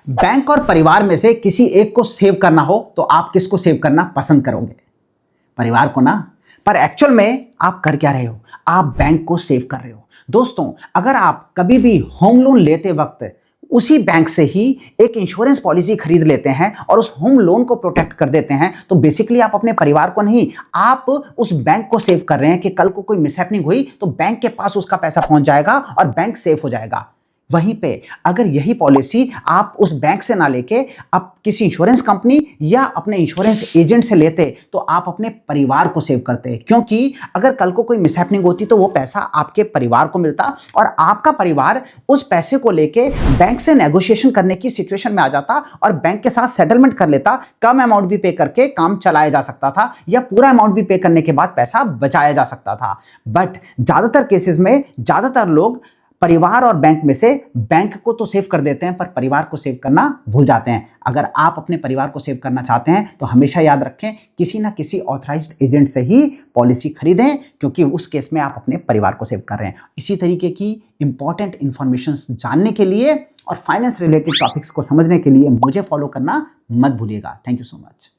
Bank और परिवार में से किसी एक को सेव करना हो तो आप किसको सेव करना पसंद करोगे? परिवार को ना। पर एक्चुअल में आप कर क्या रहे हो? आप बैंक को सेव कर रहे हो। दोस्तों, अगर आप कभी भी होम लोन लेते वक्त उसी बैंक से ही एक इंश्योरेंस पॉलिसी खरीद लेते हैं और उस होम लोन को प्रोटेक्ट कर देते हैं, तो बेसिकली आप अपने परिवार को नहीं, आप उस बैंक को सेव कर रहे हैं कि कल को कोई मिसहैपनिंग हुई तो बैंक के पास उसका पैसा पहुंच जाएगा और बैंक सेफ हो जाएगा। वहीं पे अगर यही पॉलिसी आप उस बैंक से ना लेके आप किसी इंश्योरेंस कंपनी या अपने इंश्योरेंस एजेंट से लेते तो आप अपने परिवार को सेव करते, क्योंकि अगर कल को कोई मिसहैपनिंग होती तो वो पैसा आपके परिवार को मिलता और आपका परिवार उस पैसे को लेके बैंक से नेगोशिएशन करने की सिचुएशन में आ जाता और बैंक के साथ सेटलमेंट कर लेता। कम अमाउंट भी पे करके काम चलाया जा सकता था या पूरा अमाउंट भी पे करने के बाद पैसा बचाया जा सकता था। बट ज्यादातर केसेस में ज्यादातर लोग परिवार और बैंक में से बैंक को तो सेव कर देते हैं पर परिवार को सेव करना भूल जाते हैं। अगर आप अपने परिवार को सेव करना चाहते हैं तो हमेशा याद रखें, किसी ना किसी ऑथराइज्ड एजेंट से ही पॉलिसी खरीदें, क्योंकि उस केस में आप अपने परिवार को सेव कर रहे हैं। इसी तरीके की इंपॉर्टेंट इंफॉर्मेशन जानने के लिए और फाइनेंस रिलेटेड टॉपिक्स को समझने के लिए मुझे फॉलो करना मत भूलिएगा। Thank you so much.